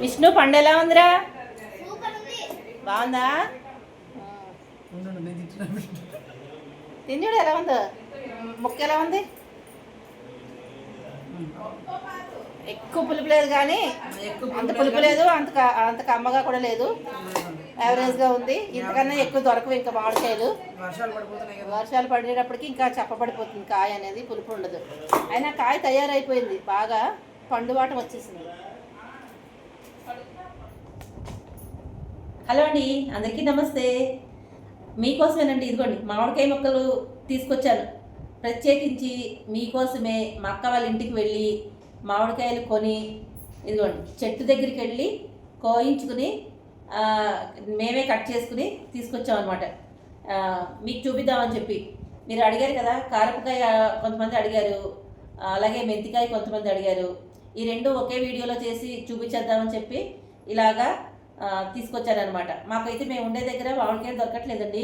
విష్ణు పండు ఎలా ఉందిరా? బాగుందా? తింజుడు ఎలా ఉందో? ముక్క ఎలా ఉంది? ఎక్కువ పులుపు లేదు కానీ అంత పులుపు లేదు, అంత కమ్మగా కూడా లేదు, యావరేజ్గా ఉంది. ఇంతకన్నా ఎక్కువ దొరకవు ఇంకా మామిడికాయలు. వర్షాలు పడేటప్పటికి ఇంకా చెప్పబడిపోతుంది కాయ అనేది, పులుపు ఉండదు. అయినా కాయ తయారైపోయింది, బాగా పండువాటం వచ్చేసింది. హలో అండి, అందరికీ నమస్తే. మీకోసమేనండి, ఇదిగోండి మామిడికాయ ముక్కలు తీసుకొచ్చాను. ప్రత్యేకించి మీకోసమే మా అక్క వాళ్ళ ఇంటికి వెళ్ళి మామిడికాయలు కొని, ఇదిగోండి చెట్టు దగ్గరికి వెళ్ళి కోయించుకుని మేమే కట్ చేసుకుని తీసుకొచ్చామన్నమాట. మీకు చూపిద్దామని చెప్పి మీరు అడిగారు కదా. కారపకాయ కొంతమంది అడిగారు, అలాగే మెంతికాయ కొంతమంది అడిగారు. ఈ రెండు ఒకే వీడియోలో చేసి చూపించేద్దామని చెప్పి ఇలాగా తీసుకొచ్చారనమాట. మాకైతే మేము ఉండే దగ్గర మామిడికాయలు దొరకట్లేదండి.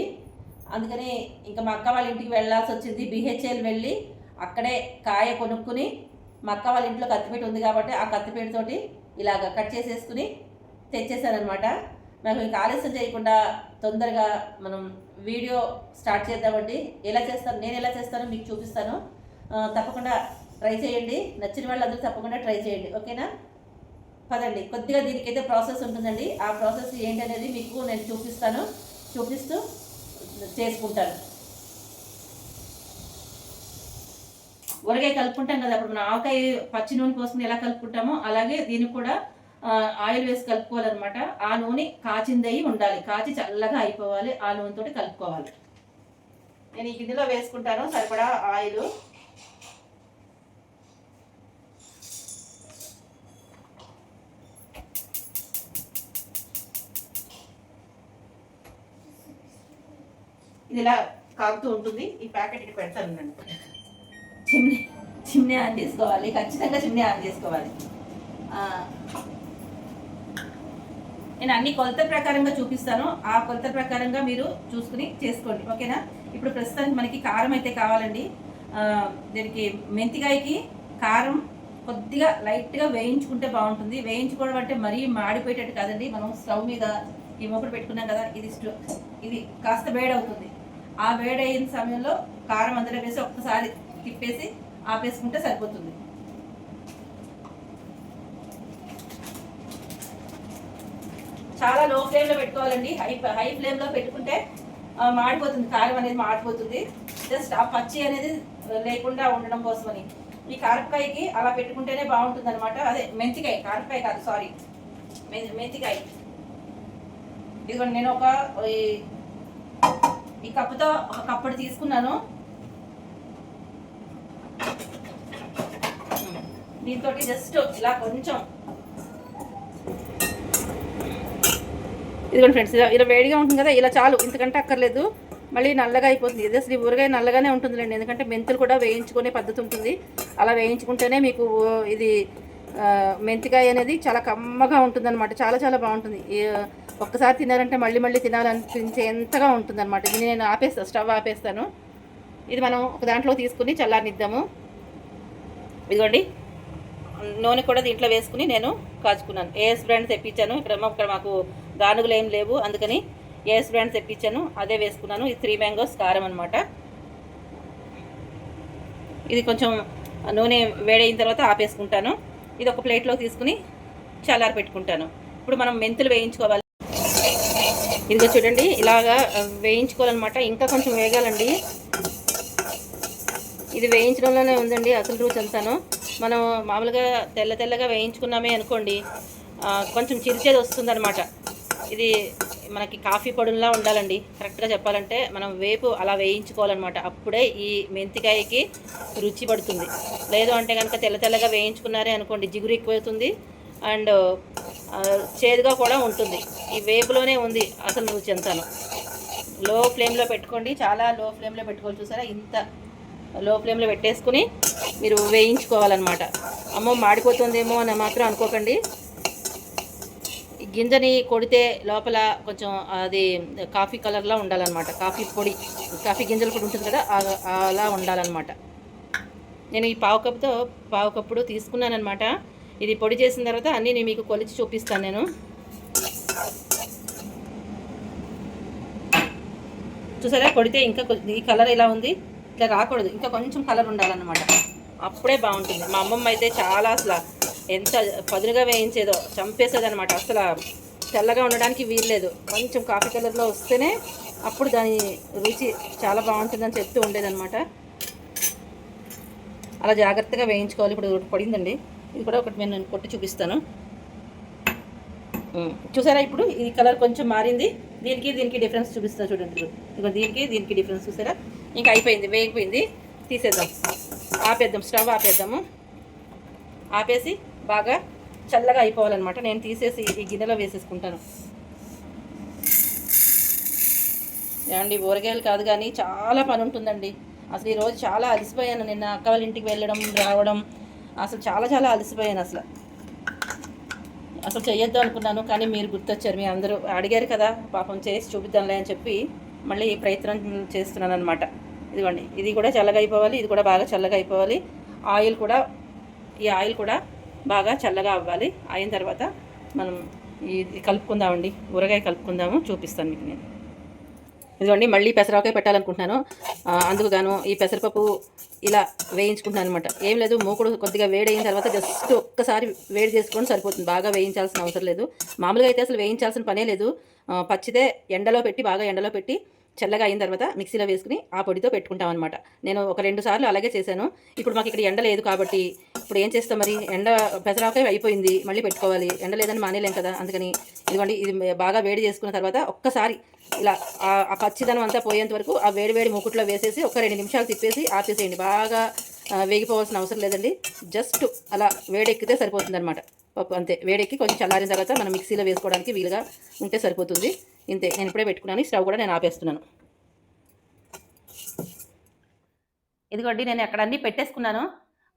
అందుకని ఇంకా మా అక్క వాళ్ళ ఇంటికి వెళ్ళాల్సి వచ్చింది. బిహెచ్ఎల్ వెళ్ళి అక్కడే కాయ కొనుక్కుని, మా అక్క వాళ్ళ ఇంట్లో కత్తిపేట ఉంది కాబట్టి ఆ కత్తిపేటతోటి ఇలాగ కట్ చేసేసుకుని తెచ్చేసానమాట. నాకు ఇంకా ఆలస్యం చేయకుండా తొందరగా మనం వీడియో స్టార్ట్ చేద్దామండి. ఎలా చేస్తాను, నేను ఎలా చేస్తానో మీకు చూపిస్తాను. తప్పకుండా ట్రై చేయండి. నచ్చిన వాళ్ళందరూ తప్పకుండా ట్రై చేయండి, ఓకేనా? పదండి. కొద్దిగా దీనికైతే ప్రాసెస్ ఉంటుందండి. ఆ ప్రాసెస్ ఏంటనేది మీకు నేను చూపిస్తూ చేసుకుంటాను. ఊరగాయ కలుపుకుంటాం కదా, అప్పుడు మనం ఆవకాయ పచ్చి నూనె పోసుకుని ఎలా కలుపుకుంటామో అలాగే దీనికి కూడా ఆయిల్ వేసి కలుపుకోవాలన్నమాట. ఆ నూనె కాచిందయి ఉండాలి, కాచి చల్లగా అయిపోవాలి. ఆ నూనెతోటి కలుపుకోవాలి. నేను ఈ గిన్నెలో వేసుకుంటాను సరిపడా ఆయిల్. ఇది ఇలా కాగుతూ ఉంటుంది. ఈ ప్యాకెట్ ఇక్కడ పెడతాను. చిమ్నీ ఆన్ చేసుకోవాలి, ఖచ్చితంగా చిమ్నీ ఆన్ చేసుకోవాలి. నేను అన్ని కొలత ప్రకారంగా చూపిస్తాను. ఆ కొలత ప్రకారంగా మీరు చూసుకుని చేసుకోండి, ఓకేనా? ఇప్పుడు ప్రస్తుతానికి మనకి కారం అయితే కావాలండి. దీనికి మెంతికాయకి కారం కొద్దిగా లైట్గా వేయించుకుంటే బాగుంటుంది. వేయించుకోవడం అంటే మరీ మాడిపోయేటట్టు కాదండి. మనం స్టవ్ మీద ఈ మూకుడు పెట్టుకున్నాం కదా, ఇది కాస్త వేడవుతుంది. ఆ వేడైన సమయంలో కారం అందులో వేసి ఒక్కసారి తిప్పేసి ఆపేసుకుంటే సరిపోతుంది. చాలా లో ఫ్లేమ్లో పెట్టుకోవాలండి. హై ఫ్లేమ్లో పెట్టుకుంటే మాడిపోతుంది, కారం అనేది మాడిపోతుంది. జస్ట్ ఆ పచ్చి అనేది లేకుండా ఉండడం కోసమని. ఈ కారపకాయకి అలా పెట్టుకుంటేనే బాగుంటుంది అనమాట. అదే మెంతికాయ, కారపకాయ కాదు, సారీ, మెంతికాయ. ఇదిగోండి నేను ఈ కప్పుతో ఒక కప్పుడు తీసుకున్నాను. దీంతో జస్ట్ ఇలా కొంచెం, ఇదిగోండి ఫ్రెండ్స్, ఇలా వేడిగా ఉంటుంది కదా, ఇలా చాలు, ఇంతకంటే అక్కర్లేదు. మళ్ళీ నల్లగా అయిపోతుంది. ఇది అసలు ఈ ఊరగాయ నల్లగానే ఉంటుందిలేండి, ఎందుకంటే మెంతులు కూడా వేయించుకునే పద్ధతి ఉంటుంది. అలా వేయించుకుంటేనే మీకు ఇది మెంతికాయ అనేది చాలా కమ్మగా ఉంటుంది అనమాట. చాలా చాలా బాగుంటుంది. ఒక్కసారి తినారంటే మళ్ళీ మళ్ళీ తినాలనిపించే ఎంతగా ఉంటుంది అనమాట. ఇది నేను ఆపేస్తాను, స్టవ్ ఆపేస్తాను. ఇది మనం ఒక దాంట్లో తీసుకుని చల్లారనిద్దాము. ఇదిగోండి నూనె కూడా దీంట్లో వేసుకుని నేను కాచుకున్నాను. ఏఎస్ బ్రాండ్ తెప్పించాను. ఇక్కడ మాకు గానుగులు ఏం లేవు, అందుకని ఏఎస్ బ్రాండ్ తెప్పించాను, అదే వేసుకున్నాను. ఇది 3 మ్యాంగోస్ కారం అనమాట. ఇది కొంచెం నూనె వేడైన తర్వాత ఆపేసుకుంటాను. ఇది ఒక ప్లేట్లో తీసుకుని చల్లారి పెట్టుకుంటాను. ఇప్పుడు మనం మెంతులు వేయించుకోవాలి. ఇదిగో చూడండి, ఇలాగా వేయించుకోవాలన్నమాట. ఇంకా కొంచెం వేగాలండి. ఇది వేయించడంలోనే ఉందండి అసలు రుచి అంతాను. మనం మామూలుగా తెల్లగా వేయించుకున్నామే అనుకోండి, కొంచెం చిరిచేది వస్తుందన్నమాట. ఇది మనకి కాఫీ పొడుల్లా ఉండాలండి. కరెక్ట్గా చెప్పాలంటే మనం వేపు అలా వేయించుకోవాలన్నమాట. అప్పుడే ఈ మెంతికాయకి రుచి పడుతుంది. లేదు అంటే కనుక తెల్లగా వేయించుకున్నారే అనుకోండి, జిగురు ఎక్కువవుతుంది అండ్ చేదుగా కూడా ఉంటుంది. ఈ వేపులోనే ఉంది అసలు రుచి అంతాను. లో ఫ్లేమ్లో పెట్టుకోండి, చాలా లో ఫ్లేమ్లో పెట్టుకోవాలి. చూసారా, ఇంత లో ఫ్లేమ్లో పెట్టేసుకుని మీరు వేయించుకోవాలన్నమాట. అమ్మో మాడిపోతుందేమో అని మాత్రం అనుకోకండి. ఈ గింజని కొడితే లోపల కొంచెం అది కాఫీ కలర్లో ఉండాలన్నమాట. కాఫీ పొడి, కాఫీ గింజలు కూడా ఉంటుంది కదా, అలా ఉండాలన్నమాట. నేను ఈ పావు కప్పుడు తీసుకున్నానమాట. ఇది పొడి చేసిన తర్వాత అన్నీ నేను మీకు కొలిచి చూపిస్తాను. నేను చూసారా, కొడితే ఇంకా ఈ కలర్ ఇలా ఉంది, ఇట్లా రాకూడదు, ఇంకా కొంచెం కలర్ ఉండాలన్నమాట, అప్పుడే బాగుంటుంది. మా అమ్మమ్మ అయితే చాలా అసలు ఎంత పదునుగా వేయించేదో, చంపేసేదనమాట. అసలు తెల్లగా ఉండడానికి వీల్లేదు, కొంచెం కాఫీ కలర్లో వస్తేనే అప్పుడు దాని రుచి చాలా బాగుంటుందని చెప్తూ ఉండేదన్నమాట. అలా జాగ్రత్తగా వేయించుకోవాలి. ఇప్పుడు పడిందండి, ఇది కూడా ఒకటి నేను కొట్టి చూపిస్తాను. చూసారా, ఇప్పుడు ఈ కలర్ కొంచెం మారింది. దీనికి డిఫరెన్స్ చూపిస్తాను చూడండి. ఇప్పుడు దీనికి డిఫరెన్స్ చూసారా. ఇంకా అయిపోయింది, వేగిపోయింది. తీసేద్దాం, ఆపేద్దాం, స్టవ్ ఆపేద్దాము. ఆపేసి బాగా చల్లగా అయిపోవాలన్నమాట. నేను తీసేసి ఈ గిన్నెలో వేసేసుకుంటాను. ఏమండి, ఊరగాయలు కాదు కానీ చాలా పని ఉంటుందండి. అసలు ఈరోజు చాలా అలసిపోయాను. నిన్న అక్క వాళ్ళ ఇంటికి వెళ్ళడం రావడం, అసలు చాలా అలసిపోయాను. అసలు చేయొద్దు అనుకున్నాను, కానీ మీరు గుర్తొచ్చారు. మీ అందరూ అడిగారు కదా, పాపం చేసి చూపిద్దాంలే అని చెప్పి మళ్ళీ ఈ ప్రయత్నం చేస్తున్నాను అనమాట. ఇదిగోండి, ఇది కూడా చల్లగా అయిపోవాలి, ఇది కూడా బాగా చల్లగా అయిపోవాలి. ఈ ఆయిల్ కూడా బాగా చల్లగా అవ్వాలి. అయిన తర్వాత మనం ఇది కలుపుకుందామండి, ఊరగాయ కలుపుకుందాము, చూపిస్తాను మీకు నేను. ఇదిగోండి, మళ్ళీ పెసరకాయ పెట్టాలనుకుంటున్నాను. అందుకు గాను ఈ పెసరపప్పు ఇలా వేయించుకుంటున్నాను అనమాట. ఏం లేదు, మూకుడు కొద్దిగా వేడైన తర్వాత జస్ట్ ఒక్కసారి వేడి చేసుకొని సరిపోతుంది, బాగా వేయించాల్సిన అవసరం లేదు. మామూలుగా అయితే అసలు వేయించాల్సిన పనే లేదు. పచ్చిదే బాగా ఎండలో పెట్టి చల్లగా అయిన తర్వాత మిక్సీలో వేసుకుని ఆ పొడితో పెట్టుకుంటాం అనమాట. నేను ఒక 2 సార్లు అలాగే చేశాను. ఇప్పుడు మాకు ఇక్కడ ఎండ లేదు కాబట్టి ఇప్పుడు ఏం చేస్తాం మరి, పెసరకాయ అయిపోయింది, మళ్ళీ పెట్టుకోవాలి. ఎండ లేదని మానేలేం కదా, అందుకని ఇదిగోండి, ఇది బాగా వేడి చేసుకున్న తర్వాత ఒక్కసారి ఇలా ఆ పచ్చిదనం అంతా పోయేంత వరకు ఆ వేడి మూకుట్లో వేసేసి ఒక 2 నిమిషాలు తిప్పేసి ఆపేసేయండి. బాగా వేగిపోవాల్సిన అవసరం లేదండి, జస్ట్ అలా వేడెక్కితే సరిపోతుంది అనమాట. పప్పు అంతే, వేడెక్కి కొంచెం చల్లారిన తర్వాత మనం మిక్సీలో వేసుకోవడానికి వీలుగా ఉంటే సరిపోతుంది. ఇంతే, నేను ఇప్పుడే పెట్టుకున్నాను. స్టవ్ కూడా నేను ఆపేస్తున్నాను. ఇదిగోండి, నేను అక్కడ అన్నీ పెట్టేసుకున్నాను.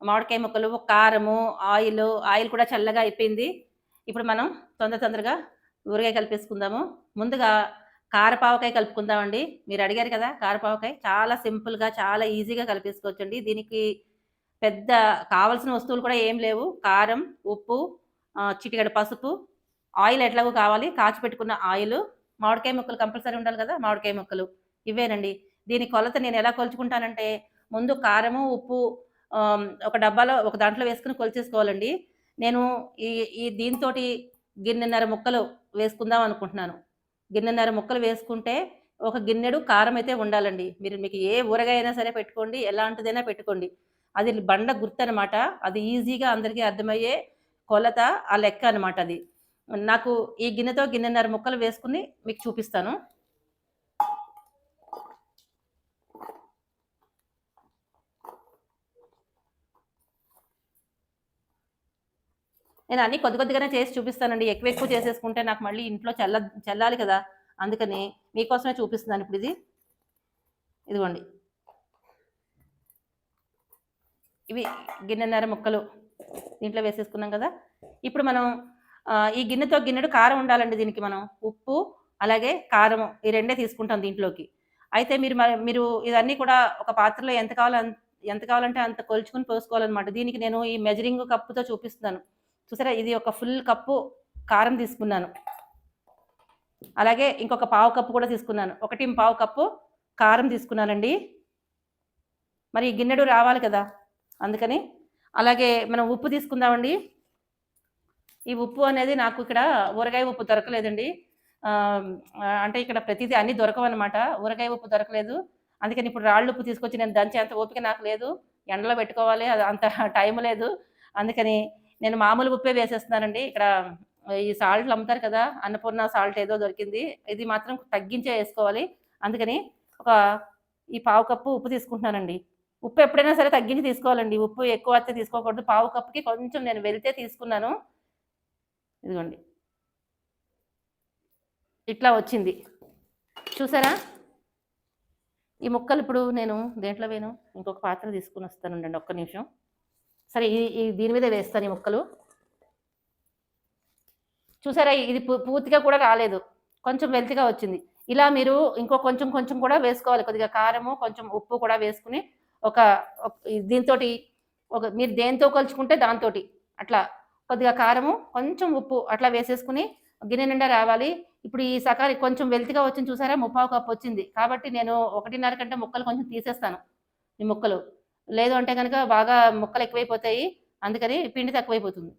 మామిడికాయ ముక్కలు, కారము, ఆయిల్ కూడా చల్లగా అయిపోయింది. ఇప్పుడు మనం తొందరగా ఊరగాయ కలిపేసుకుందాము. ముందుగా కారపావకాయ కలుపుకుందామండి. మీరు అడిగారు కదా, కారపావకాయ చాలా సింపుల్గా, చాలా ఈజీగా కలిపేసుకోవచ్చండి. దీనికి పెద్ద కావాల్సిన వస్తువులు కూడా ఏం లేవు. కారం, ఉప్పు, చిటికెడు పసుపు, ఆయిల్ ఎట్లాగో కావాలి, కాచి పెట్టుకున్న ఆయిల్, మామిడికాయ ముక్కలు కంపల్సరీ ఉండాలి కదా, మామిడికాయ ముక్కలు, ఇవేనండి. దీని కొలత నేను ఎలా కొలుచుకుంటానంటే, ముందు కారము, ఉప్పు ఒక డబ్బాలో ఒక దాంట్లో వేసుకుని కొలిచేసుకోవాలండి. నేను ఈ దీంతో గిన్నెన్నర ముక్కలు వేసుకుందాం అనుకుంటున్నాను. గిన్నెన్నర ముక్కలు వేసుకుంటే ఒక గిన్నెడు కారం అయితే ఉండాలండి. మీకు ఏ ఊరగాయ అయినా సరే పెట్టుకోండి, ఎలాంటిదైనా పెట్టుకోండి. అది బండ గుర్తు అనమాట. అది ఈజీగా అందరికీ అర్థమయ్యే కొలత, ఆ లెక్క అనమాట. అది నాకు ఈ గిన్నెతో గిన్నెన్నర ముక్కలు వేసుకుని మీకు చూపిస్తాను. నేను అన్నీ కొద్దిగానే చేసి చూపిస్తానండి. ఎక్కువ చేసేసుకుంటే నాకు మళ్ళీ ఇంట్లో చల్లాలి కదా, అందుకని మీకోసమే చూపిస్తున్నాను. ఇప్పుడు ఇదిగోండి, ఇవి గిన్నెన్నర ముక్కలు దీంట్లో వేసేసుకున్నాం కదా. ఇప్పుడు మనం ఈ గిన్నెతో గిన్నెడు కారం ఉండాలండి. దీనికి మనం ఉప్పు అలాగే కారం ఈ రెండే తీసుకుంటాం దీంట్లోకి. అయితే మీరు ఇవన్నీ కూడా ఒక పాత్రలో ఎంత కావాలంటే అంత కొలుచుకుని పోసుకోవాలన్నమాట. దీనికి నేను ఈ మెజరింగ్ కప్పుతో చూపిస్తున్నాను. చూసారా, ఇది ఒక ఫుల్ కప్పు కారం తీసుకున్నాను. అలాగే ఇంకొక పావు కప్పు కూడా తీసుకున్నాను. 1.25 కప్పు కారం తీసుకున్నానండి. మరి ఈ గిన్నెడు రావాలి కదా, అందుకని. అలాగే మనం ఉప్పు తీసుకుందామండి. ఈ ఉప్పు అనేది నాకు ఇక్కడ ఊరగాయ ఉప్పు దొరకలేదండి. అంటే ఇక్కడ ప్రతిదీ అన్నీ దొరకవన్నమాట. ఊరగాయ ఉప్పు దొరకలేదు, అందుకని ఇప్పుడు రాళ్ళు ఉప్పు తీసుకొచ్చి నేను దంచే అంత ఓపిక నాకు లేదు. ఎండలో పెట్టుకోవాలి, అది అంత టైం లేదు. అందుకని నేను మామూలు ఉప్పే వేసేస్తున్నానండి. ఇక్కడ ఈ సాల్ట్లు అమ్ముతారు కదా, అన్నపూర్ణ సాల్ట్ ఏదో దొరికింది, ఇది మాత్రం తగ్గించే వేసుకోవాలి. అందుకని ఈ పావు కప్పు ఉప్పు తీసుకుంటున్నానండి. ఉప్పు ఎప్పుడైనా సరే తగ్గించి తీసుకోవాలండి. ఉప్పు ఎక్కువ అయితే తీసుకోకూడదు. పావు కప్పుకి కొంచెం నేను వెళ్తే తీసుకున్నాను. ఇదిగోండి, ఇట్లా వచ్చింది చూసారా. ఈ ముక్కలు ఇప్పుడు నేను దేంట్లో వేను, ఇంకొక పాత్ర తీసుకుని వస్తానండి, ఒక్క నిమిషం. సరే, దీని మీద వేస్తాను ఈ ముక్కలు. చూసారా ఇది పూర్తిగా కూడా రాలేదు, కొంచెం వెల్తిగా వచ్చింది. ఇలా మీరు ఇంకో కొంచెం కొంచెం కూడా వేసుకోవాలి. కొద్దిగా కారము, కొంచెం ఉప్పు కూడా వేసుకుని ఒక దీంతోటి మీరు దేనితో కలుచుకుంటే దాంతోటి అట్లా కొద్దిగా కారము, కొంచెం ఉప్పు అట్లా వేసేసుకుని గిన్నె నిండా రావాలి. ఇప్పుడు ఈ సకారి కొంచెం వెల్తిగా వచ్చింది చూసారా, 3/4 కప్ వచ్చింది. కాబట్టి నేను 1:30 కంటే ముక్కలు కొంచెం తీసేస్తాను. ఈ ముక్కలు లేదు అంటే కనుక బాగా ముక్కలు ఎక్కువైపోతాయి. అందుకని పిండి తక్కువైపోతుంది.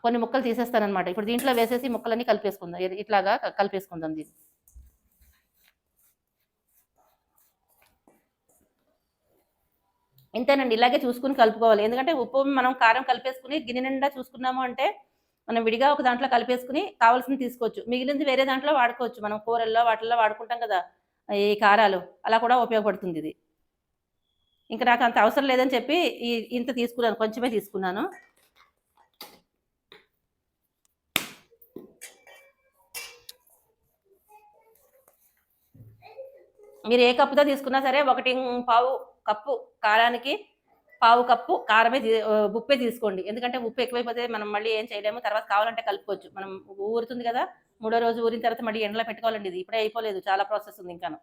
కొన్ని ముక్కలు తీసేస్తానన్నమాట. ఇప్పుడు దీంట్లో వేసేసి ముక్కలన్నీ కలిపేసుకుందాం. ఇట్లాగా కలిపేసుకుందాం దీన్ని. ఇంతేనండి, ఇలాగే చూసుకుని కలుపుకోవాలి. ఎందుకంటే ఉప్పు మనం కారం కలిపేసుకుని గిన్నె నిండా చూసుకున్నాము అంటే మనం విడిగా ఒక దాంట్లో కలిపేసుకుని కావాల్సింది తీసుకోవచ్చు. మిగిలింది వేరే దాంట్లో వాడుకోవచ్చు. మనం కూరల్లో వాటిల్లో వాడుకుంటాం కదా ఈ కారాలు, అలా కూడా ఉపయోగపడుతుంది ఇది. ఇంకా నాకు అంత అవసరం లేదని చెప్పి ఇంత తీసుకున్నాను, కొంచెమే తీసుకున్నాను. మీరు ఏ కప్పుతో తీసుకున్నా సరే 1.5 కప్పు కారానికి 1/2 కప్పు కారమే ఉప్పే తీసుకోండి. ఎందుకంటే ఉప్పు ఎక్కువైపోతే మనం మళ్ళీ ఏం చేయలేము. తర్వాత కావాలంటే కలుపుకోవచ్చు. మనం ఊరుతుంది కదా, 3వ రోజు ఊరిన తర్వాత మళ్ళీ ఎండలో పెట్టుకోవాలండి. ఇది ఇప్పుడే అయిపోలేదు, చాలా ప్రాసెస్ ఉంది ఇంకాను.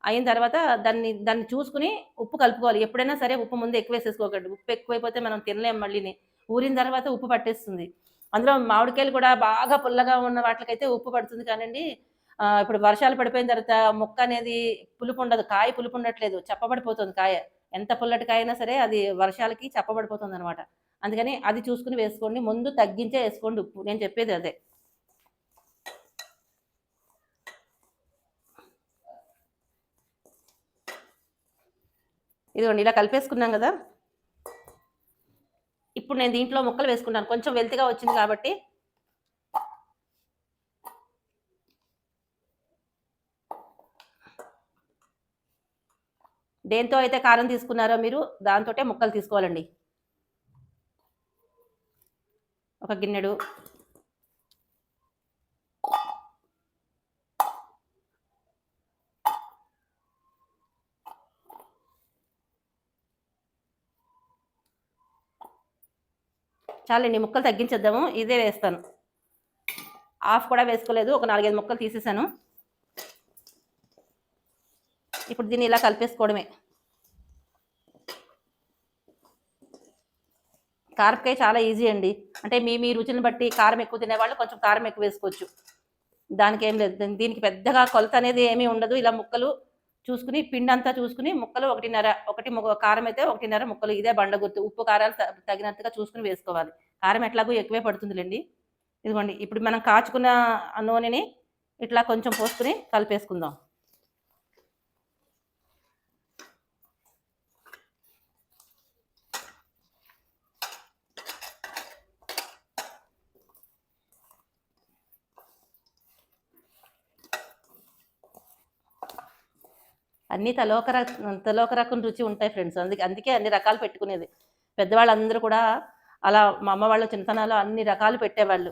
అయిన తర్వాత దాన్ని చూసుకుని ఉప్పు కలుపుకోవాలి. ఎప్పుడైనా సరే ఉప్పు ముందు ఎక్కువ వేసేసుకోకండి. ఉప్పు ఎక్కువైపోతే మనం తినలేము మళ్ళీని. ఊరిన తర్వాత ఉప్పు పట్టేస్తుంది. అందులో మామిడికాయలు కూడా బాగా పుల్లగా ఉన్న వాటికైతే ఉప్పు పడుతుంది కానండి. ఇప్పుడు వర్షాలు పడిపోయిన తర్వాత ముక్క అనేది పులుపు ఉండదు. కాయ పులుపు ఉండట్లేదు, చప్పబడిపోతుంది కాయ. ఎంత పుల్లటి కాయ అయినా సరే అది వర్షాలకి చప్పబడిపోతుంది అనమాట. అందుకని అది చూసుకుని వేసుకోండి. ముందు తగ్గించే వేసుకోండి ఉప్పు. నేను చెప్పేది అదే. ఇదిగోండి ఇలా కలిపేసుకున్నాం కదా. ఇప్పుడు నేను దీంట్లో ముక్కలు వేసుకున్నాను. కొంచెం వెల్తిగా వచ్చింది కాబట్టి దేంతో అయితే కారం తీసుకున్నారో మీరు దాంతోటే ముక్కలు తీసుకోవాలండి. ఒక గిన్నెడు, చాలండి, ముక్కలు తగ్గించేద్దాము. ఇదే వేస్తాను. హాఫ్ కూడా వేసుకోలేదు, ఒక 4-5 ముక్కలు తీసేసాను. ఇప్పుడు దీన్ని ఇలా కలిపేసుకోవడమే. కారపకాయ చాలా ఈజీ అండి. అంటే మీ రుచిని బట్టి కారం ఎక్కువ తినేవాళ్ళు కొంచెం కారం ఎక్కువ వేసుకోవచ్చు. దానికి ఏం లేదు. దీనికి పెద్దగా కొలత అనేది ఏమీ ఉండదు. ఇలా ముక్కలు చూసుకుని పిండి అంతా చూసుకుని ముక్కలు 1.5 కారం అయితే 1.5 ముక్కలు. ఇదే బండ గుర్తు. ఉప్పు కారాలు తగినంతగా చూసుకుని వేసుకోవాలి. కారం ఎట్లాగో ఎక్కువే పడుతుందిలేండి. ఇదిగోండి ఇప్పుడు మనం కాచుకున్న నూనెని ఇట్లా కొంచెం పోసుకుని కలిపేసుకుందాం. అన్నీ తలోక రకం రుచి ఉంటాయి ఫ్రెండ్స్. అందుకే అన్ని రకాలు పెట్టుకునేది. పెద్దవాళ్ళందరూ కూడా అలా మా అమ్మ వాళ్ళ చిన్నతనాల్లో అన్ని రకాలు పెట్టేవాళ్ళు.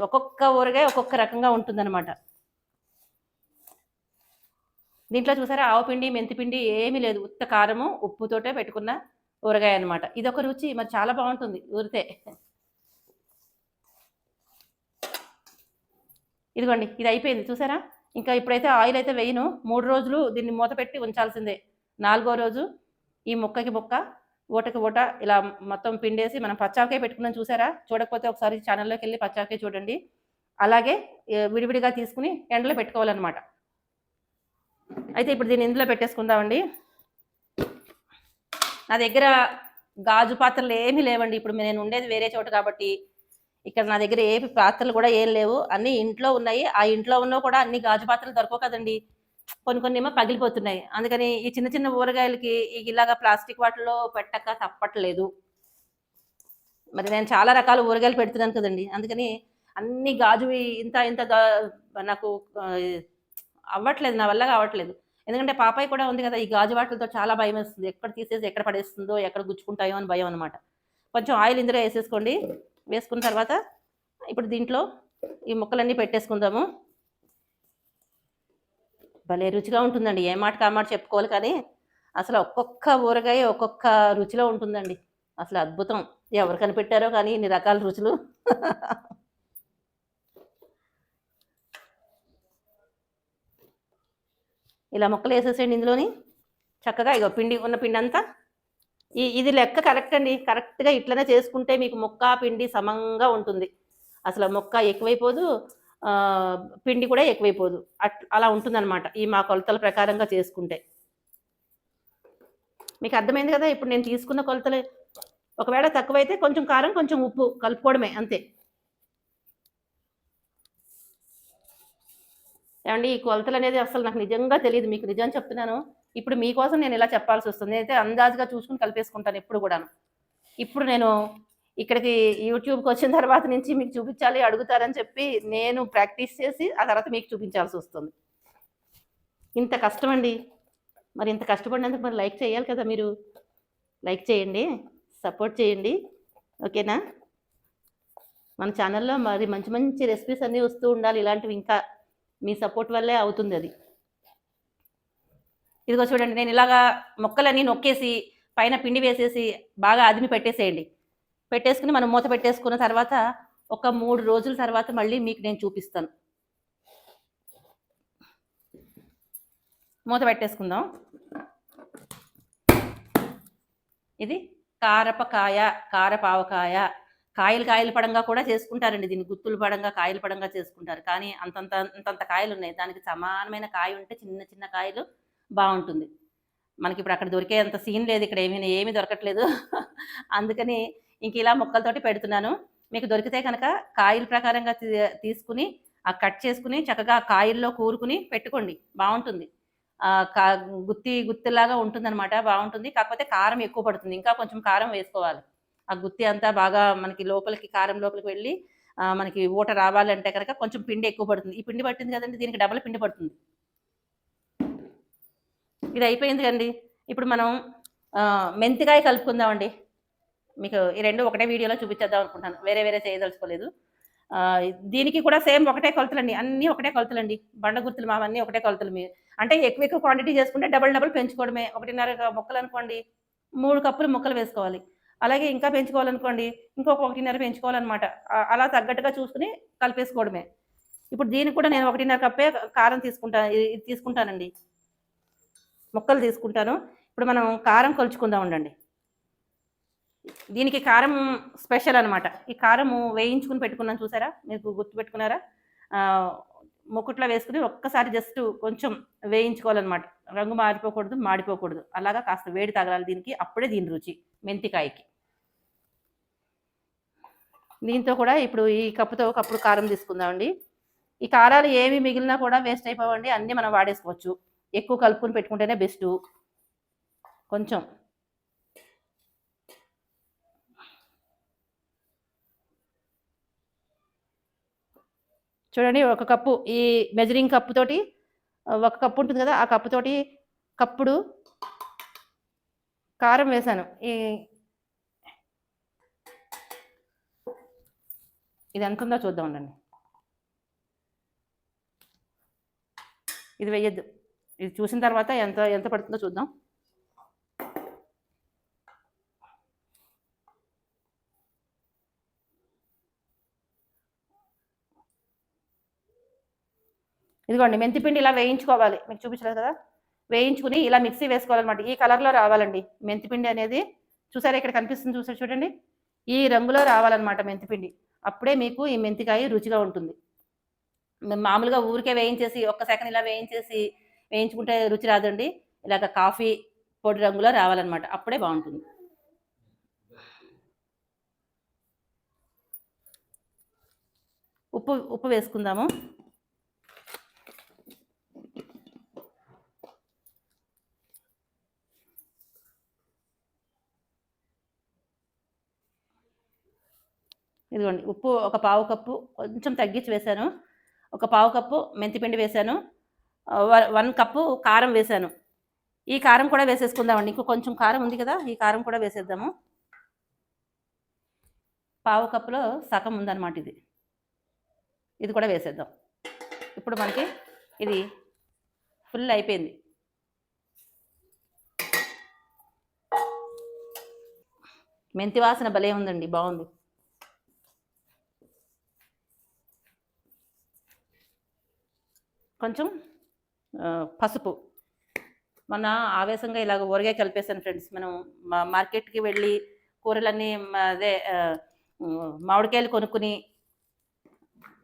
ఒక్కొక్క ఊరగాయ ఒక్కొక్క రకంగా ఉంటుందన్నమాట. దీంట్లో చూసారా ఆవుపిండి, మెంతిపిండి ఏమీ లేదు. ఉత్త కారము, ఉప్పుతోటే పెట్టుకున్న ఊరగాయ అనమాట. ఇదొక రుచి, మరి చాలా బాగుంటుంది ఊరితే. ఇదిగోండి ఇది అయిపోయింది చూసారా. ఇంకా ఇప్పుడైతే ఆయిల్ అయితే వేయను. 3 రోజులు దీన్ని మూత పెట్టి ఉంచాల్సిందే. 4వ రోజు ఈ ముక్కకి ముక్క, ఊటకి ఊట ఇలా మొత్తం పిండేసి మనం పచ్చావకాయ పెట్టుకున్నాం చూసారా. చూడకపోతే ఒకసారి ఛానల్లోకి వెళ్ళి పచ్చావకాయ చూడండి. అలాగే విడివిడిగా తీసుకుని ఎండలో పెట్టుకోవాలన్నమాట. అయితే ఇప్పుడు దీన్ని ఇందులో పెట్టేసుకుందామండి. నా దగ్గర గాజు పాత్రలు ఏమీ లేవండి. ఇప్పుడు నేను ఉండేది వేరే చోట కాబట్టి ఇక్కడ నా దగ్గర ఏ పాత్రలు కూడా ఏం లేవు. అన్నీ ఇంట్లో ఉన్నాయి. ఆ ఇంట్లో ఉన్నవి కూడా అన్ని గాజు పాత్రలు దొరకవు కదండి. కొన్ని ఏమో పగిలిపోతున్నాయి. అందుకని ఈ చిన్న చిన్న ఊరగాయలకి ఇలాగా ప్లాస్టిక్ వాటిలో పెట్టక తప్పట్లేదు. మరి నేను చాలా రకాల ఊరగాయలు పెడుతున్నాను కదండి. అందుకని అన్ని గాజువి ఇంత నాకు అవ్వట్లేదు, నా వల్ల కావట్లేదు. ఎందుకంటే పాపాయి కూడా ఉంది కదా, ఈ గాజు వాటిలతో చాలా భయం వేస్తుంది. ఎక్కడ తీసేసి ఎక్కడ పడేస్తుందో, ఎక్కడ గుచ్చుకుంటాయో అని భయం అనమాట. కొంచెం ఆయిల్ ఇందులో వేసేసుకోండి. వేసుకున్న తర్వాత ఇప్పుడు దీంట్లో ఈ ముక్కలన్నీ పెట్టేసుకుందాము. భలే రుచిగా ఉంటుందండి. ఏ మాట కామాట చెప్పుకోవాలి కానీ అసలు ఒక్కొక్క ఊరగాయ ఒక్కొక్క రుచిలో ఉంటుందండి. అసలు అద్భుతం. ఎవరు కనిపెట్టారో కానీ ఇన్ని రకాల రుచులు. ఇలా ముక్కలు వేసేసేయండి ఇందులోని. చక్కగా ఇగో పిండి ఉన్న పిండి అంతా ఇది లెక్క కరెక్ట్ అండి. కరెక్ట్గా ఇట్లనే చేసుకుంటే మీకు ముక్క పిండి సమంగా ఉంటుంది. అసలు ముక్క ఎక్కువైపోదు, పిండి కూడా ఎక్కువైపోదు. అలా ఉంటుందన్నమాట ఈ మా కొలతల ప్రకారంగా చేసుకుంటే. మీకు అర్థమైంది కదా. ఇప్పుడు నేను తీసుకున్న కొలతలే. ఒకవేళ తక్కువైతే కొంచెం కారం కొంచెం ఉప్పు కలుపుకోవడమే అంతే. ఏమండి ఈ కొలతలు అనేది అసలు నాకు నిజంగా తెలియదు. మీకు నిజం చెప్తున్నాను. ఇప్పుడు మీకోసం నేను ఇలా చెప్పాల్సి వస్తుంది. నేనైతే అందాజుగా చూసుకుని కలిపేసుకుంటాను ఎప్పుడు కూడాను. ఇప్పుడు నేను ఇక్కడికి యూట్యూబ్కి వచ్చిన తర్వాత నుంచి మీకు చూపించాలి అడుగుతారని చెప్పి నేను ప్రాక్టీస్ చేసి ఆ తర్వాత మీకు చూపించాల్సి వస్తుంది. ఇంత కష్టం అండి. మరి ఇంత కష్టపడినందుకు మరి లైక్ చేయాలి కదా. మీరు లైక్ చేయండి, సపోర్ట్ చేయండి, ఓకేనా. మన ఛానల్లో మరి మంచి మంచి రెసిపీస్ అన్నీ వస్తూ ఉండాలి. ఇలాంటివి ఇంకా మీ సపోర్ట్ వల్లే అవుతుంది అది. ఇదిగో చూడండి, నేను ఇలాగా ముక్కలన్నీ నొక్కేసి పైన పిండి వేసేసి బాగా అదిమి పెట్టేసేయండి. పెట్టేసుకుని మనం మూత పెట్టేసుకున్న తర్వాత ఒక 3 రోజుల తర్వాత మళ్ళీ మీకు నేను చూపిస్తాను. మూత పెట్టేసుకుందాం. ఇది కారపకాయ, కారపావకాయ. కాయలు పడంగా కూడా చేసుకుంటారండి దీన్ని. గుత్తులు పడంగా, కాయలు పడంగా చేసుకుంటారు. కానీ అంతంత కాయలు ఉన్నాయి. దానికి సమానమైన కాయ ఉంటే చిన్న చిన్న కాయలు బాగుంటుంది. మనకి ఇప్పుడు అక్కడ దొరికే అంత సీన్ లేదు. ఇక్కడ ఏమీ దొరకట్లేదు. అందుకని ఇంక ఇలా ముక్కలతోటి పెడుతున్నాను. మీకు దొరికితే కనుక కాయల ప్రకారంగా తీసుకుని కట్ చేసుకుని చక్కగా కాయల్లో కూరుకుని పెట్టుకోండి, బాగుంటుంది. గుత్తిలాగా ఉంటుందన్నమాట, బాగుంటుంది. కాకపోతే కారం ఎక్కువ పడుతుంది. ఇంకా కొంచెం కారం వేసుకోవాలి. ఆ గుత్తి అంతా బాగా మనకి లోపలికి కారం లోపలికి వెళ్ళి మనకి ఊట రావాలంటే కనుక కొంచెం పిండి ఎక్కువ పడుతుంది. ఈ పిండి పట్టింది కదండి, దీనికి డబల్ పిండి పడుతుంది. ఇది అయిపోయింది కండి. ఇప్పుడు మనం మెంతికాయ కలుపుకుందామండి. మీకు ఈ రెండు ఒకటే వీడియోలో చూపించేద్దాం అనుకుంటాను. వేరే చేయదలుచుకోలేదు. దీనికి కూడా సేమ్ ఒకటే కొలతలండి. అన్నీ ఒకటే కొలతలండి. బండ గుర్తులు మావన్నీ ఒకటే కొలతలు. మీరు అంటే ఎక్కువ క్వాంటిటీ చేసుకుంటే డబల్ పెంచుకోవడమే. 1.5 ముక్కలు అనుకోండి, 3 కప్పులు ముక్కలు వేసుకోవాలి. అలాగే ఇంకా పెంచుకోవాలనుకోండి, ఇంకొక 1.5 పెంచుకోవాలన్నమాట. అలా తగ్గట్టుగా చూసుకుని కలిపేసుకోవడమే. ఇప్పుడు దీనికి కూడా నేను 1.5 కప్పే కారం తీసుకుంటానండి. ముక్కలు తీసుకుంటాను. ఇప్పుడు మనం కారం కొలుచుకుందాం ఉండండి. దీనికి కారం స్పెషల్ అనమాట. ఈ కారము వేయించుకుని పెట్టుకున్నాను చూసారా, మీకు గుర్తు పెట్టుకున్నారా. ముక్కుట్లో వేసుకుని ఒక్కసారి జస్ట్ కొంచెం వేయించుకోవాలన్నమాట. రంగు మాడిపోకూడదు. అలాగా కాస్త వేడి తగలాలి దీనికి. అప్పుడే దీని రుచి మెంతికాయకి. దీంతో కూడా ఇప్పుడు ఈ కప్పుతో కప్పుడు కారం తీసుకుందామండి. ఈ కారాలు ఏమి మిగిలినా కూడా వేస్ట్ అయిపోవండి. అన్నీ మనం వాడేసుకోవచ్చు. ఎక్కువ కలుపుకొని పెట్టుకుంటేనే బెస్ట్. కొంచెం చూడండి, ఒక కప్పు ఈ మెజరింగ్ కప్పుతోటి, ఒక కప్పు ఉంటుంది కదా, ఆ కప్పుతోటి కప్పుడు కారం వేసాను. ఇది ఎంత ఉందో చూద్దాం ఉండండి. ఇది వేయద్దు. ఇది చూసిన తర్వాత ఎంత పడుతుందో చూద్దాం. ఇదిగోండి, మెంతిపిండి ఇలా వేయించుకోవాలి. మీకు చూపించలేదు కదా, వేయించుకుని ఇలా మిక్సీ వేసుకోవాలన్నమాట. ఈ కలర్లో రావాలండి మెంతిపిండి అనేది. చూసారా, ఇక్కడ కనిపిస్తుంది చూడండి, ఈ రంగులో రావాలన్నమాట మెంతిపిండి. అప్పుడే మీకు ఈ మెంతికాయ రుచిగా ఉంటుంది. మామూలుగా ఊరికే వేయించేసి ఒక్క సెకండ్ ఇలా వేయించుకుంటే రుచి రాదండి. ఇలాగ కాఫీ పొడి రంగులో రావాలన్నమాట, అప్పుడే బాగుంటుంది. ఉప్పు వేసుకుందాము. ఇదిగోండి, ఉప్పు ఒక పావు కప్పు కొంచెం తగ్గించి వేశాను. ఒక పావు కప్పు మెంతిపిండి వేశాను. 1 కప్పు కారం వేశాను. ఈ కారం కూడా వేసేసుకుందామండి. ఇంకో కొంచెం కారం ఉంది కదా, ఈ కారం కూడా వేసేద్దాము. పావు కప్పులో సగం ఉందన్నమాట ఇది కూడా వేసేద్దాం. ఇప్పుడు మనకి ఇది ఫుల్ అయిపోయింది. మెంతి వాసన భలే ఉందండి, బాగుంది. కొంచెం పసుపు, మొన్న ఆవేశంగా ఇలాగ ఊరగాయ కలిపేశాను ఫ్రెండ్స్. మనం మార్కెట్‌కి వెళ్ళి కూరలన్నీ అదే మామిడికాయలు కొనుక్కొని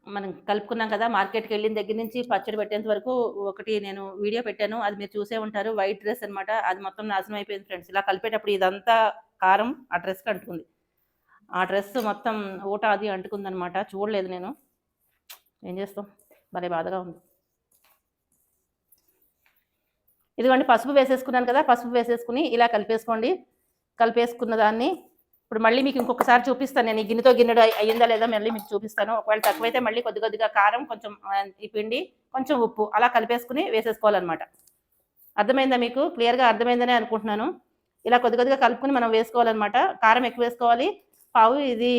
మనం కలుపుకున్నాం కదా! మార్కెట్‌కి వెళ్ళిన దగ్గర నుంచి పచ్చడి పెట్టేంత వరకు ఒకటి నేను వీడియో పెట్టాను. అది మీరు చూసే ఉంటారు. వైట్ డ్రెస్ అనమాట. అది మొత్తం నాశనం అయిపోయింది ఫ్రెండ్స్. ఇలా కలిపేటప్పుడు ఇదంతా కారం ఆ డ్రెస్‌కి అంటుకుంది. ఆ డ్రెస్ మొత్తం ఊట అది అంటుకుందనమాట. చూడలేదు నేను. ఏం చేస్తాం? భలే బాధగా ఉంది. ఇదిగోండి పసుపు వేసేసుకున్నాను కదా! పసుపు వేసేసుకుని ఇలా కలిపేసుకోండి. కలిపేసుకున్న దాన్ని ఇప్పుడు మళ్ళీ మీకు ఇంకొకసారి చూపిస్తాను. నేను ఈ గిన్నెతో గిన్నెడు అయ్యిందా లేదా మళ్ళీ మీకు చూపిస్తాను. ఒకవేళ తక్కువైతే మళ్ళీ కొద్ది కొద్దిగా కారం, కొంచెం ఈ పిండి, కొంచెం ఉప్పు అలా కలిపేసుకుని వేసేసుకోవాలన్నమాట. అర్థమైందా మీకు? క్లియర్‌గా అర్థమైందనే అనుకుంటున్నాను. ఇలా కొద్ది కొద్దిగా కలుపుకొని మనం వేసుకోవాలన్నమాట. కారం ఎక్కువ వేసుకోవాలి. పావు ఇది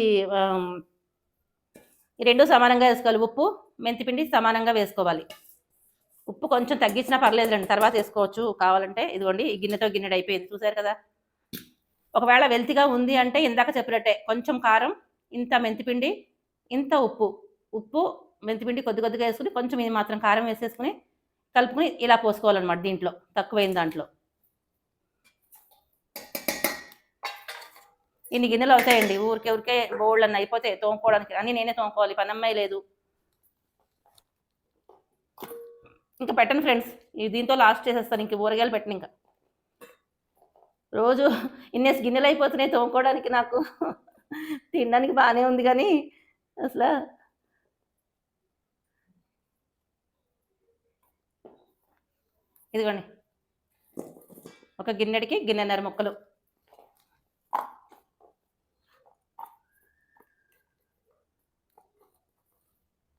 ఈ 2 సమానంగా వేసుకోవాలి. ఉప్పు, మెంతిపిండి సమానంగా వేసుకోవాలి. ఉప్పు కొంచెం తగ్గించినా పర్లేదులేండి. తర్వాత వేసుకోవచ్చు కావాలంటే. ఇదిగోండి ఈ గిన్నెతో గిన్నెడు అయిపోయింది. చూసారు కదా! ఒకవేళ వెల్తిగా ఉంది అంటే ఇందాక చెప్పినట్టే కొంచెం కారం, ఇంత మెంతిపిండి, ఇంత ఉప్పు. ఉప్పు, మెంతిపిండి కొద్ది కొద్దిగా వేసుకుని కొంచెం ఇది మాత్రం కారం వేసేసుకుని కలుపుకుని ఇలా పోసుకోవాలన్నమాట దీంట్లో తక్కువైన దాంట్లో. ఇన్ని గిన్నెలు అవుతాయండి. ఊరికే బోళ్ళన్నీ అయిపోతాయి తోముకోవడానికి. అన్నీ నేనే తోముకోవాలి. పనమ్మాయి లేదు. ఇంకా పెట్టను ఫ్రెండ్స్. దీంతో లాస్ట్ చేసేస్తాను. ఇంక ఊరగాయలు పెట్టను ఇంకా. రోజు ఇన్నేసి గిన్నెలు అయిపోతున్నాయి తోముకోవడానికి నాకు. తినడానికి బాగానే ఉంది కానీ అసలు ఇదిగోండి ఒక గిన్నెడికి గిన్నెన్నర ముక్కలు.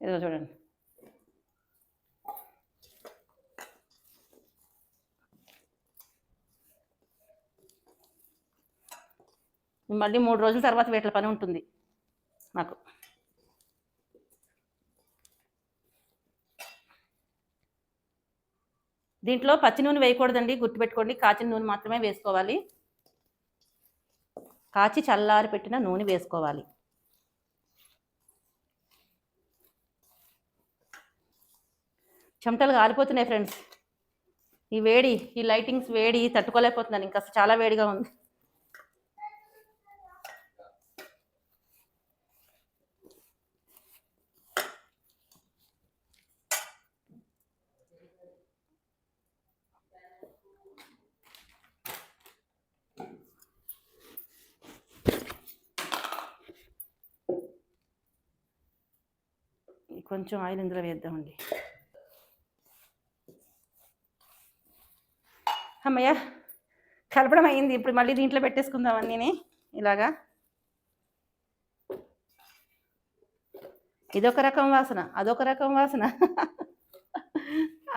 ఇదిగో చూడండి. మళ్ళీ 3 రోజుల తర్వాత వీటిల పని ఉంటుంది నాకు. దీంట్లో పచ్చి నూనె వేయకూడదండి, గుర్తుపెట్టుకోండి. కాచిన నూనె మాత్రమే వేసుకోవాలి. కాచి చల్లారి పెట్టిన నూనె వేసుకోవాలి. చెమటలు కాలిపోతున్నాయి ఫ్రెండ్స్. ఈ వేడి, ఈ లైటింగ్స్ వేడి తట్టుకోలేకపోతున్నాను. ఇంకా చాలా వేడిగా ఉంది. కొంచెం ఆయిల్ ఇందులో వేద్దామండి. అమ్మయ్య కలపడం అయింది. ఇప్పుడు మళ్ళీ దీంట్లో పెట్టేసుకుందాం అన్నీ ఇలాగా. ఇదొక రకం వాసన, అదొక రకం వాసన.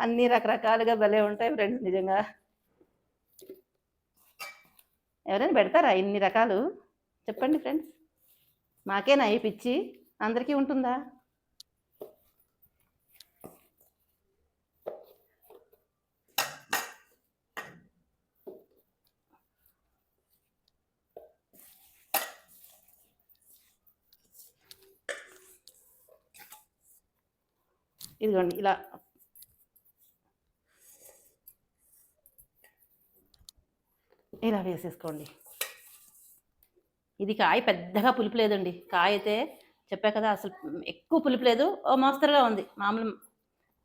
అన్నీ రకరకాలుగా భలే ఉంటాయి ఫ్రెండ్స్ నిజంగా. ఎవరైనా పెడతారా ఇన్ని రకాలు? చెప్పండి ఫ్రెండ్స్. మాకేనా ఈ పిచ్చి? అందరికీ ఉంటుందా? ఇదిగోండి ఇలా వేసేసుకోండి. ఇది కాయ పెద్దగా పులుపు లేదండి. కాయ అయితే చెప్పా కదా అసలు ఎక్కువ పులుపు లేదు. మోస్తరుగా ఉంది. మామూలు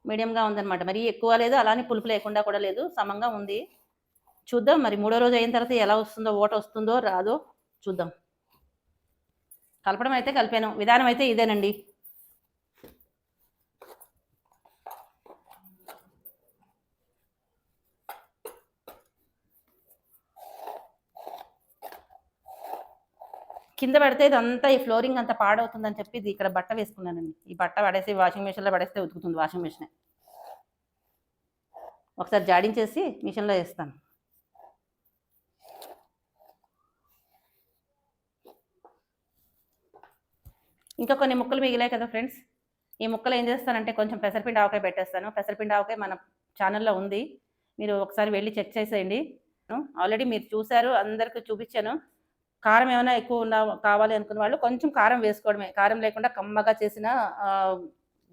మీడియంగా ఉందన్నమాట. మరీ ఎక్కువ లేదు, అలానే పులుపు లేకుండా కూడా లేదు. సమంగా ఉంది. చూద్దాం మరి 3వ రోజు అయిన తర్వాత ఎలా వస్తుందో, ఓట వస్తుందో రాదో చూద్దాం. కలపడం అయితే కలిపాను. విధానం అయితే ఇదేనండి. కింద పడితే ఇదంతా ఈ ఫ్లోరింగ్ అంతా పాడవుతుందని చెప్పి ఇది ఇక్కడ బట్ట వేసుకున్నానండి. ఈ బట్ట పడేసి వాషింగ్ మిషన్లో పడేస్తే ఉతుకుతుంది వాషింగ్ మిషన్. ఒకసారి జాడించేసి మిషన్లో వేస్తాను. ఇంకా కొన్ని ముక్కలు మిగిలాయి కదా ఫ్రెండ్స్. ఈ ముక్కలు ఏం చేస్తానంటే కొంచెం పెసరపిండి ఆవకాయ పెట్టేస్తాను. పెసరపిండి ఆవకాయ మన ఛానల్లో ఉంది. మీరు ఒకసారి వెళ్ళి చెక్ చేసేయండి. ఆల్రెడీ మీరు చూశారు, అందరికీ చూపించాను. కారం ఏమైనా ఎక్కువ కావాలి అనుకున్న వాళ్ళు కొంచెం కారం వేసుకోవడమే. కారం లేకుండా కమ్మగా చేసిన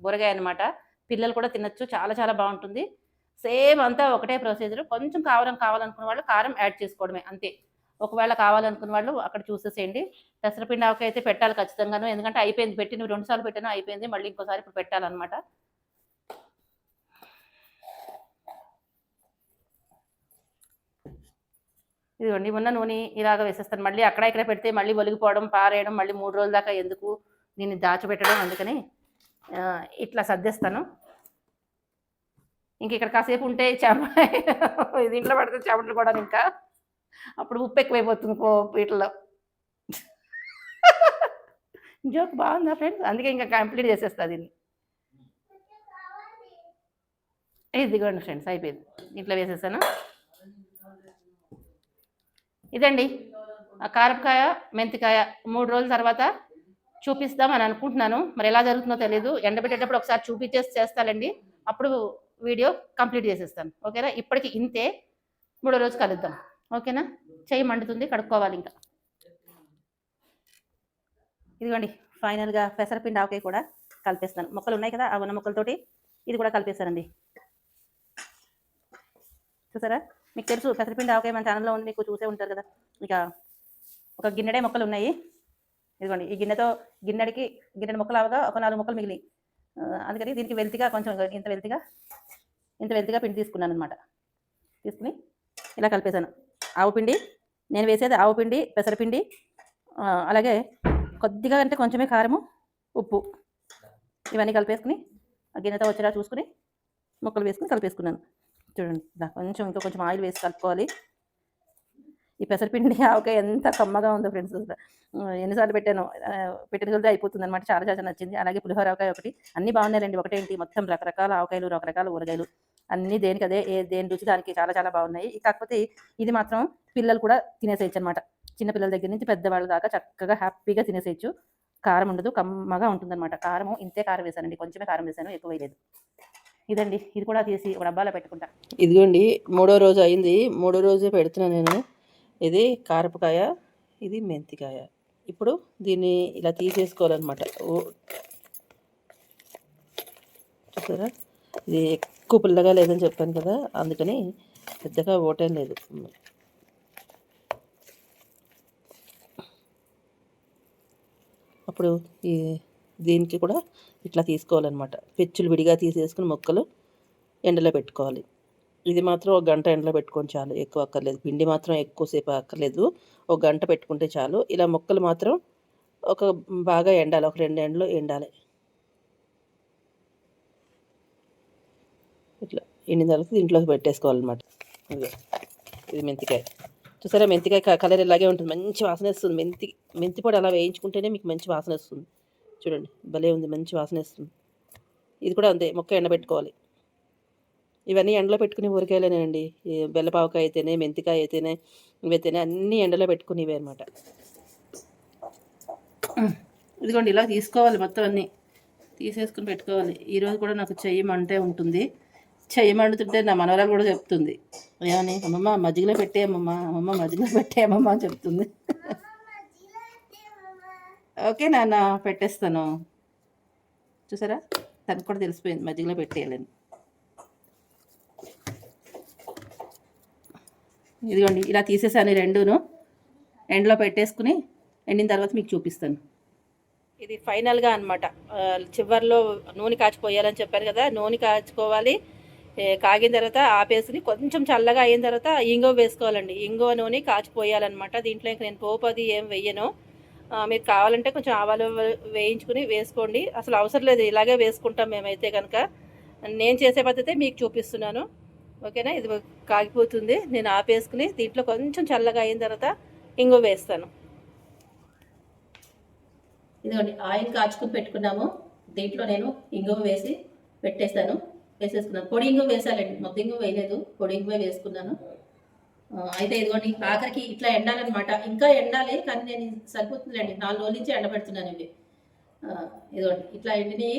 ఊరగాయ అనమాట. పిల్లలు కూడా తినచ్చు. చాలా చాలా బాగుంటుంది. సేమ్ అంతా ఒకటే ప్రొసీజర్. కొంచెం కారం కావాలనుకున్న వాళ్ళు కారం యాడ్ చేసుకోవడమే అంతే. ఒకవేళ కావాలనుకున్న వాళ్ళు అక్కడ చూసేసేయండి. పెసరపిండి ఆవకాయ అయితే పెట్టాలి ఖచ్చితంగాను. ఎందుకంటే అయిపోయింది, పెట్టినవి 2 సార్లు పెట్టాను, అయిపోయింది. మళ్ళీ ఇంకోసారి ఇప్పుడు పెట్టాలన్నమాట. ఇదిగోండి ఉన్న నూనె ఇలాగ వేసేస్తాను. మళ్ళీ అక్కడ ఇక్కడ పెడితే మళ్ళీ ఒలిగిపోవడం, పారేయడం, మళ్ళీ 3 రోజుల దాకా ఎందుకు దీన్ని దాచిపెట్టడం, అందుకని ఇట్లా సర్దేస్తాను. ఇంక ఇక్కడ కాసేపు ఉంటే దీంట్లో పడితే చెమటలు కూడా ఇంకా అప్పుడు ఉప్పు ఎక్కువైపోతుంది వీటిల్లో. జోక్ బాగుందా ఫ్రెండ్స్? అందుకే ఇంకా కంప్లీట్ చేసేస్తా దీన్ని. ఇదిగోండి ఫ్రెండ్స్, అయిపోయింది. ఇట్లా వేసేసాను. ఇదండి కారపకాయ మెంతికాయ 3 రోజుల తర్వాత చూపిస్తాం అని అనుకుంటున్నాను. మరి ఎలా జరుగుతుందో తెలియదు. ఎండబెట్టేటప్పుడు ఒకసారి చూపించేసి చేస్తానండి, అప్పుడు వీడియో కంప్లీట్ చేసేస్తాను. ఓకేనా? ఇప్పటికి ఇంతే. 3వ రోజు కలుద్దాం. ఓకేనా? చెయ్యి మండుతుంది, కడుక్కోవాలి ఇంకా. ఇదిగోండి ఫైనల్గా పెసరపిండి ఆవకాయ కూడా కలిపేస్తాను. మొక్కలు ఉన్నాయి కదా, ఆ ఉన్న మొక్కలతోటి ఇది కూడా కలిపేస్తానండి. చూసారా? మీకు తెలుసు పెసరపిండి ఆవకాయ మన ఛానల్లో ఉంది, మీకు చూసే ఉంటారు కదా. ఇక ఒక గిన్నెడే మొక్కలు ఉన్నాయి. ఇదిగోండి ఈ గిన్నెడి మొక్కలు అవగా ఒక 4 మొక్కలు మిగిలి, అందుకని దీనికి వెల్తిగా కొంచెం ఇంత వెల్తిగా పిండి తీసుకున్నాను అనమాట. తీసుకుని ఇలా కలిపేశాను. ఆవు పిండి, నేను వేసేది ఆవు పిండి, పెసరపిండి, అలాగే కొద్దిగా అంటే కొంచెమే కారము, ఉప్పు, ఇవన్నీ కలిపేసుకుని ఆ గిన్నెతో వచ్చేలా చూసుకుని ముక్కలు వేసుకుని కలిపేసుకున్నాను. చూడండి ఇంకా కొంచెం ఆయిల్ వేసి కలుపుకోవాలి. ఈ పెసరపిండి ఆవకాయ ఎంత కమ్మగా ఉందో ఫ్రెండ్స్. ఎన్నిసార్లు పెట్టిన కొద్ది అయిపోతుంది అనమాట. చాలా చాలా నచ్చింది. అలాగే పులిహోర ఆవకాయ ఒకటి. అన్నీ బాగున్నాయండి. ఒకటేంటి, మొత్తం రకరకాల ఆవకాయలు, రకరకాల ఊరగాయలు, అన్నీ దేనికి అదే, దేని రుచి దానికి చాలా చాలా బాగున్నాయి. కాకపోతే ఇది మాత్రం పిల్లలు కూడా తినేసేయచ్చు అనమాట. చిన్న పిల్లల దగ్గర నుంచి పెద్దవాళ్ళ దాకా చక్కగా హ్యాపీగా తినేసేయచ్చు. కారం ఉండదు, కమ్మగా ఉంటుంది అనమాట. కారము ఇంతే కారం వేసానండి, కొంచెమే కారం వేసాను, ఎక్కువ వేయలేదు. ఇదండి, ఇది కూడా తీసి ఒక డబ్బాలో పెట్టుకుంటా. ఇదిగోండి 3వ రోజు అయింది. 3వ రోజే పెడుతున్నాను నేను. ఇది కారపకాయ, ఇది మెంతికాయ. ఇప్పుడు దీన్ని ఇలా తీసేసుకోవాలన్నమాట. చూసారా? ఇది ఎక్కువ పుల్లగా లేదని చెప్పాను కదా, అందుకని పెద్దగా ఓటేం లేదు. అప్పుడు దీనికి కూడా ఇట్లా తీసుకోవాలన్నమాట. పెచ్చులు విడిగా తీసేసుకుని ముక్కలు ఎండలో పెట్టుకోవాలి. ఇది మాత్రం 1 గంట ఎండలో పెట్టుకొని చాలు, ఎక్కువ అక్కర్లేదు. పిండి మాత్రం ఎక్కువసేపు అక్కర్లేదు, 1 గంట పెట్టుకుంటే చాలు. ఇలా ముక్కలు మాత్రం బాగా ఎండాలి, ఒక 2 ఎండలు ఎండాలి. ఇట్లా ఎండిన తర్వాత దీంట్లోకి పెట్టేసుకోవాలన్నమాట. ఇది మెంతికాయ. చూసారా? మెంతికాయ కలర్ ఇలాగే ఉంటుంది, మంచి వాసన వస్తుంది. మెంతి పొడి అలా వేయించుకుంటేనే మీకు మంచి వాసన వస్తుంది. చూడండి భలే ఉంది, మంచి వాసన వస్తుంది. ఇది కూడా అంతే, ముక్క ఎండబెట్టుకోవాలి. ఇవన్నీ ఎండలో పెట్టుకుని ఊరగాయలేనండి. బెల్లపావకాయ అయితేనే, మెంతికాయ అయితేనే, ఇవైతేనే అన్నీ ఎండలో పెట్టుకునేవే అనమాట. ఇదిగోండి ఇలా తీసుకోవాలి, మొత్తం అన్నీ తీసేసుకుని పెట్టుకోవాలి. ఈరోజు కూడా నాకు చెయ్యి మంటే ఉంటుంది. చెయ్యి మండుతుంటే నా మనవరాలు కూడా చెప్తుంది, ఏమని, అమ్మమ్మ మజ్జిగలో పెట్టేయమ్మమ్మ, అమ్మమ్మ మజ్జిగలో పెట్టేయమ్మమ్మ అని చెప్తుంది. ఓకే నాన్న, పెట్టేస్తాను. చూసారా? తనకు కూడా తెలిసిపోయింది మజ్జిగలో పెట్టేయాలని. ఇదిగోండి ఇలా తీసేసాను, 2ను ఎండలో పెట్టేసుకుని ఎండిన తర్వాత మీకు చూపిస్తాను. ఇది ఫైనల్గా అనమాట. చివరిలో నూనె కాచిపోయాలని చెప్పాను కదా, నూనె కాచుకోవాలి. కాగిన తర్వాత ఆపేసుకుని కొంచెం చల్లగా అయిన తర్వాత ఇంగువ వేసుకోవాలండి. ఇంగువ నూనె కాచిపోయాలన్నమాట. దీంట్లో ఇంక నేను పోపు అది ఏం వెయ్యను. మీరు కావాలంటే కొంచెం ఆవాలు వేయించుకుని వేసుకోండి, అసలు అవసరం లేదు, ఇలాగే వేసుకుంటాం మేమైతే కనుక. నేను చేసే పద్ధతి మీకు చూపిస్తున్నాను. ఓకేనా? ఇది కాగిపోతుంది, నేను ఆపేసుకుని దీంట్లో కొంచెం చల్లగా అయిన తర్వాత ఇంగువ వేస్తాను. ఇదిగోండి ఆయిల్ కాచుకుని పెట్టుకున్నాము, దీంట్లో నేను ఇంగువ వేసేసుకున్నాను. పొడి ఇంగువ వేసాలండి, మొత్తం ఇంగువ వేయలేదు, పొడి ఇంగువ వేసుకున్నాను. అయితే ఇదిగోండి ఆఖరికి ఇట్లా ఎండాలన్నమాట. ఇంకా ఎండాలి, కానీ నేను సరిపోతుందిలేండి, 4 రోజుల నుంచి ఎండబెడుతున్నాను ఇవి. ఇదిగోండి ఇట్లా ఎండిని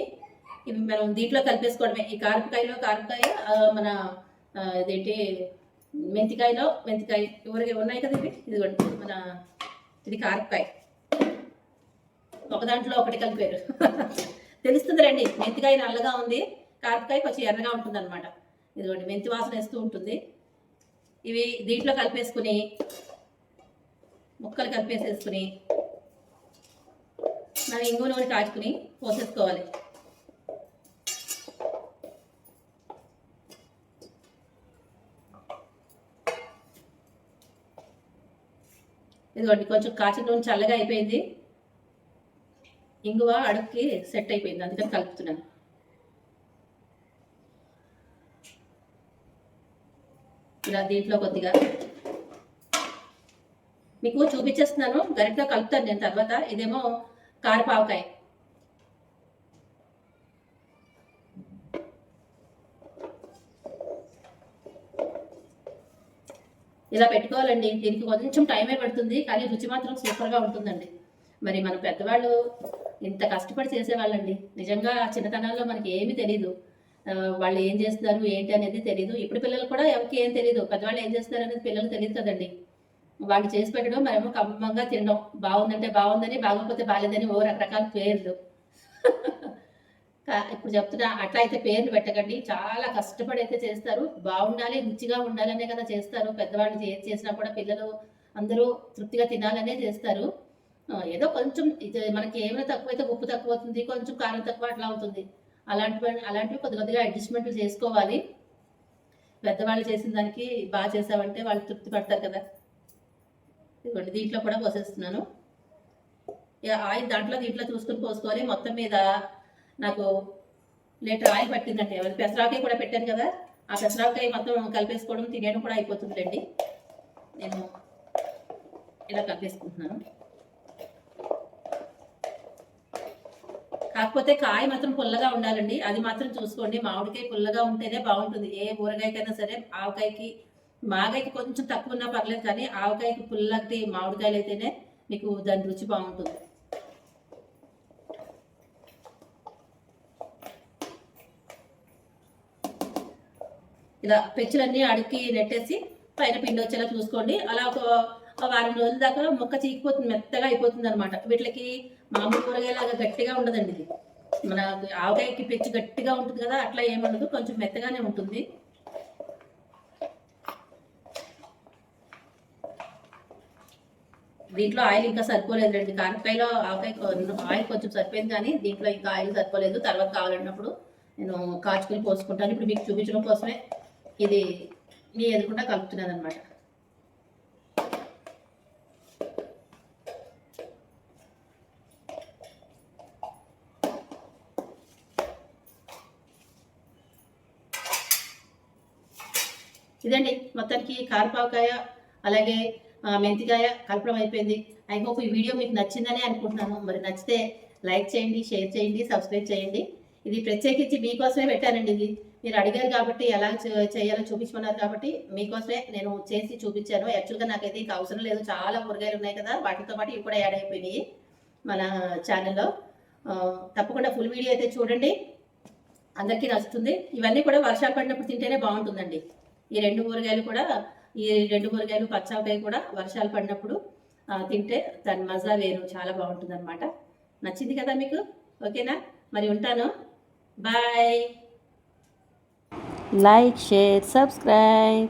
ఇవి మనం దీంట్లో కలిపేసుకోవడమే. ఈ కారపకాయ మన ఇదేంటి మెంతికాయ ఊరగాయ ఉన్నాయి కదా ఇవి. ఇదిగోండి ఇది కారపకాయ, ఒక దాంట్లో ఒకటి కలిపారు. తెలుస్తుంది రండి, మెంతికాయ నల్లగా ఉంది, కారపకాయ కొంచెం ఎర్రగా ఉంటుంది అనమాట. ఇదిగోండి మెంతి వాసన వేస్తూ ఉంటుంది. ఇవి దీంట్లో కలిపేసుకుని ముక్కలు కలిపేసేసుకుని మనం ఇంగు నూనె కాచుకుని పోసేసుకోవాలి. ఇదిగోండి కొంచెం కాచిన నూనె చల్లగా అయిపోయింది. ఇంగువ అడుగుకి సెట్ అయిపోయింది, అందుకని కలుపుతున్నాను. ఇలా దీంట్లో కొద్దిగా మీకు చూపించేస్తున్నాను, గరిటతో కలుపుతాను నేను తర్వాత. ఇదేమో కారపావకాయ. ఇలా పెట్టుకోవాలండి. దీనికి కొంచెం టైమే పడుతుంది, కానీ రుచి మాత్రం సూపర్గా ఉంటుందండి. మరి మన పెద్దవాళ్ళు ఇంత కష్టపడి చేసేవాళ్ళండి. నిజంగా చిన్నతనాల్లో మనకి ఏమీ తెలీదు, వాళ్ళు ఏం చేస్తున్నారు ఏంటి అనేది తెలీదు. ఇప్పుడు పిల్లలు కూడా ఎవరికి ఏం తెలీదు, పెద్దవాళ్ళు ఏం చేస్తున్నారు అనేది పిల్లలు తెలియదు కదండి. వాళ్ళు చేసి పెట్టడం, మరేమో కమ్మంగా తినడం, బాగుందంటే బాగుందని, బాగోకపోతే బాగాలేదని ఓ రకరకాల పేర్లు. ఇప్పుడు చెప్తున్నా, అట్లా అయితే పేర్లు పెట్టకండి. చాలా కష్టపడి అయితే చేస్తారు, బాగుండాలి రుచిగా ఉండాలనే కదా చేస్తారు. పెద్దవాళ్ళు ఏది చేసినా కూడా పిల్లలు అందరూ తృప్తిగా తినాలనే చేస్తారు. ఏదో కొంచెం ఇది మనకి ఏమైనా తక్కువైతే ఉప్పు తక్కువ అవుతుంది, కొంచెం కారం తక్కువ అట్లా అవుతుంది. అలాంటివి కొద్దిగా అడ్జస్ట్మెంట్లు చేసుకోవాలి. పెద్దవాళ్ళు చేసిన దానికి బాగా చేసావంటే వాళ్ళు తృప్తి పడతారు కదా. ఇదిగోండి దీంట్లో కూడా పోసేస్తున్నాను. ఆయిల్ దీంట్లో చూసుకుని పోసుకోవాలి. మొత్తం మీద నాకు లీటర్ ఆయిల్ పట్టిందంటే, పెసరాకాయ కూడా పెట్టాను కదా, ఆ పెసరాకాయ మొత్తం కలిపేసుకోవడం తినేయడం కూడా అయిపోతుందిలేండి. నేను ఇలా కలిపేసుకుంటున్నాను. కాకపోతే కాయ మాత్రం పుల్లగా ఉండాలండి, అది మాత్రం చూసుకోండి. మామిడికాయ పుల్లగా ఉంటేనే బాగుంటుంది. ఏ ఊరగాయకైనా సరే, ఆవకాయకి మాగాయకి కొంచెం తక్కువ ఉన్నా పర్లేదు, కానీ ఆవకాయకి పుల్లటి మామిడికాయలు అయితేనే మీకు దాని రుచి బాగుంటుంది. ఇలా పెచ్చులన్నీ అడిగి నెట్టేసి పైన పిండి వచ్చేలా చూసుకోండి. అలా ఒక వారం రోజుల దాకా మొక్క చీకిపోతుంది, మెత్తగా అయిపోతుంది అనమాట. వీటికి మామూలు కూరగాయలాగా గట్టిగా ఉండదండి. ఇది మన ఆవకాయకి పెచ్చు గట్టిగా ఉంటుంది కదా, అట్లా ఏముండదు, కొంచెం మెత్తగానే ఉంటుంది. దీంట్లో ఆయిల్ ఇంకా సరిపోలేదు రండి. కారకాయలో ఆవకాయ ఆయిల్ కొంచెం సరిపోయింది, కానీ దీంట్లో ఇంకా ఆయిల్ సరిపోలేదు. తర్వాత కావాలన్నప్పుడు నేను కాచుకుని పోసుకుంటాను. ఇప్పుడు మీకు చూపించడం కోసమే ఇది మీ ఎదురుకుండా కలుపుతున్నాను అనమాట. ఇదండి మొత్తానికి కారపావకాయ అలాగే మెంతికాయ కలపడం అయిపోయింది. ఐ హోప్ ఈ వీడియో మీకు నచ్చిందని అనుకుంటున్నాను. మరి నచ్చితే లైక్ చేయండి, షేర్ చేయండి, సబ్స్క్రైబ్ చేయండి. ఇది ప్రత్యేకించి మీకోసమే పెట్టానండి. ఇది మీరు అడిగారు కాబట్టి, ఎలా చేయాలో చూపించమన్నారు కాబట్టి మీకోసమే నేను చేసి చూపించాను. యాక్చువల్గా నాకైతే ఇంకా అవసరం లేదు, చాలా కూరగాయలు ఉన్నాయి కదా, వాటితో పాటు ఇవి కూడా యాడ్ అయిపోయినాయి మన ఛానల్లో. తప్పకుండా ఫుల్ వీడియో అయితే చూడండి, అందరికీ నచ్చుతుంది. ఇవన్నీ కూడా వర్షాలు పడినప్పుడు తింటేనే బాగుంటుందండి. ఈ రెండు కూరగాయలు పచ్చావకాయ కూడా వర్షాలు పడినప్పుడు తింటే దాని మజా వేరు, చాలా బాగుంటుంది అనమాట. నచ్చింది కదా మీకు? ఓకేనా? మరి ఉంటాను, బాయ్. Like, share, subscribe.